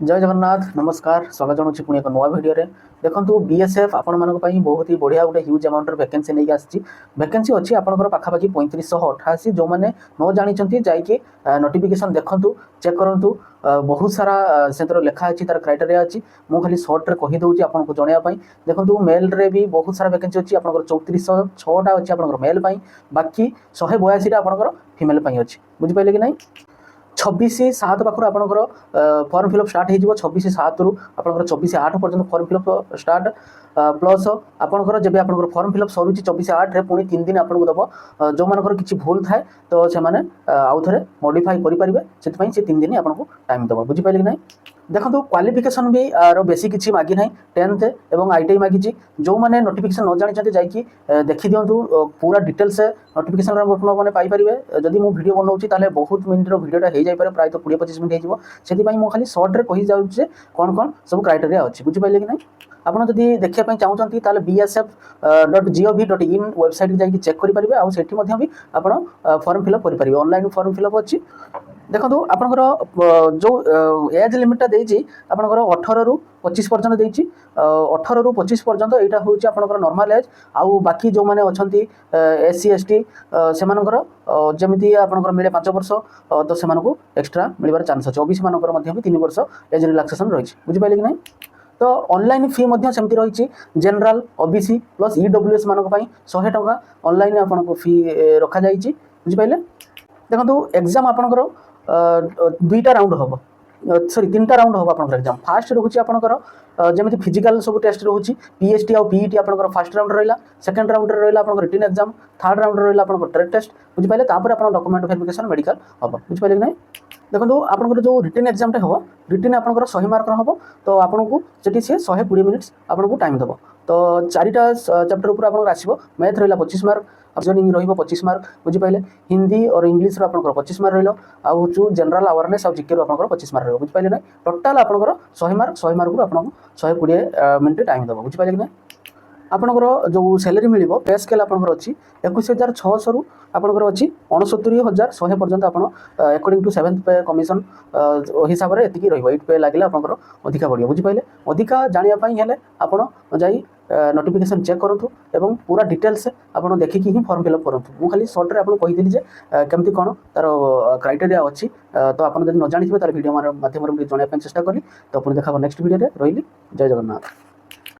जय जगन्नाथ नमस्कार स्वागत जनाऊँ पुणी एक नुआ भिडियो देखो बीएसएफ आपण मान बहुत ही बढ़िया गोटे ह्यूज अमाउंट वैकेंसी नहीं आसी वैकेंसी अच्छी आपंकर पाखापाखि 3588 जो मैंने न जानी जाकि नोटिफिकेशन देखूँ चेक करूँ बहुत सारा से लिखा अच्छी तार क्राइटेरिया अच्छी मुझे खाली सर्ट्रे कहीदे आपको जनवाई देखो मेल रे भी बहुत सारा वैकेंसी अच्छी आप 3406 अच्छी आप मेल बाकी 182 आपंकर फिमेल अच्छी बुझिपारे कि नहीं 26/7 पाखर आपंकर फॉर्म फिलअप स्टार्ट हो 26/7 रु आपंकर 24/8 पर्यंत फॉर्म फिलअप स्टार्ट प्लस आपंकर जब आप फॉर्म फिलअप सरुची 24/8 पुणी 3 दिन आपको दब जो मानकर किसी भूल थाए तो से आउ थे मॉडिफाई करेंगे से 3 दिन आपको टाइम दब बुझिपारे कि नहीं देखो क्वालिफिकेशन भी बेसी किसी मागी ना 10th और ITI मागी जो मैंने नोटिफिकेशन न जानी जाकि देखी दिंतु पूरा डिटेल्स नोटिफिकेशन मैंने पाइपर जदि मुझे वीडियो बनाऊँगी बहुत मिनिट्र वीडियोटा हो जाए प्राय 20-25 मिनट होती मुझे खाली सर्ट्रे कही जाऊँचे कौन कौन सब क्राइटेरिया अच्छी बुझिपारे कि नहीं आपड़ जदि देखापी चाहूँगी ताले BSF.gov.in वेबसाइट जाकि चेक करेंगे आउ सेठी भी आप फॉर्म फिलअप करेंगे ऑनलाइन फॉर्म फिलअप अच्छी देखो आपंकर जो एज लिमिटा देती आपंकर 18 रु 25 पर्यटन देती 18 रु 25 पर्यटन यहाँ हूँ आपंकर नॉर्मल एज आउ बाकी जो मैंने अच्छा SC ST से जमी आपंकर मिले 5 वर्ष तो से एक्सट्रा मिलबार चांस अच्छे OBC मानकर भी 3 वर्ष एज रिलैक्सेशन रही बुझिपारे कि नहीं तो ऑनलाइन फी सेमती रही जनरल OBC प्लस EWS मानक 100 टंका ऑनलाइन आपको फी रखा जाइए बुझिपारे देखो एग्जाम आपंकर 2टा राउंड हम सॉरी 3टा राउंड हम आप एग्जाम फास्ट रोचे आपंकर जमी फिजिकल सब टेस्ट रोचे PST और PET आपंकर फास्ट राउंड रहा सेकेंड राउंड रहा आप रिटन एग्जाम थर्ड राउंड रहा आप ट्रेड टेस्ट बुझिपारे आप डॉक्यूमेंट वेरिफिकेशन मेडिकल हम बुझिपारे कि नहीं देखो आपंकर जो रिटन एग्जामटे हम रिटन आपंकर 100 मार्क हम तो आपको से 120 मिनिट्स आपको टाइम देव तो 4टा चैप्टर ऊपर आपको आसो मैथ रहा 25 मार्क रिजनिंग रही 25 मार्क बुझिपारे हिंदी और इंग्लीश आपंकर 25 मार्क रहा जनरल अवेयरनेस और जीके आपंकर 25 मार्क रहा बुझिपारे ना टोटाल आपंकर 100 मार्क आपको 120 मिनिट टाइम देव बुझिपारे कि ना आपंकर जो सैलरी मिल पे स्केल आपंकर अच्छी 21,600 रु आपंकर अच्छी 69,100 पर्यंत आप अकॉर्डिंग टू 7th पे कमिशन हिसाब से एतिकी रही 8 पे लगे आपंकर अधिका बढ़िया बुझिपारे अधिका जानापी आप नोटिफिकेशन चेक करूँ एवं पूरा डिटेल्स आप देखिकी ही फॉर्म फिलअप करूँ मुझे खाली सर्ट्रे आपको कहीदी केमती कौन तार क्राइटेरिया अच्छी तो आप न जानी थे वीडियो माध्यम जनवाई चेष्टा करी तो पुणी देखा नेक्स्ट वीडियो रही जय जगन्नाथ।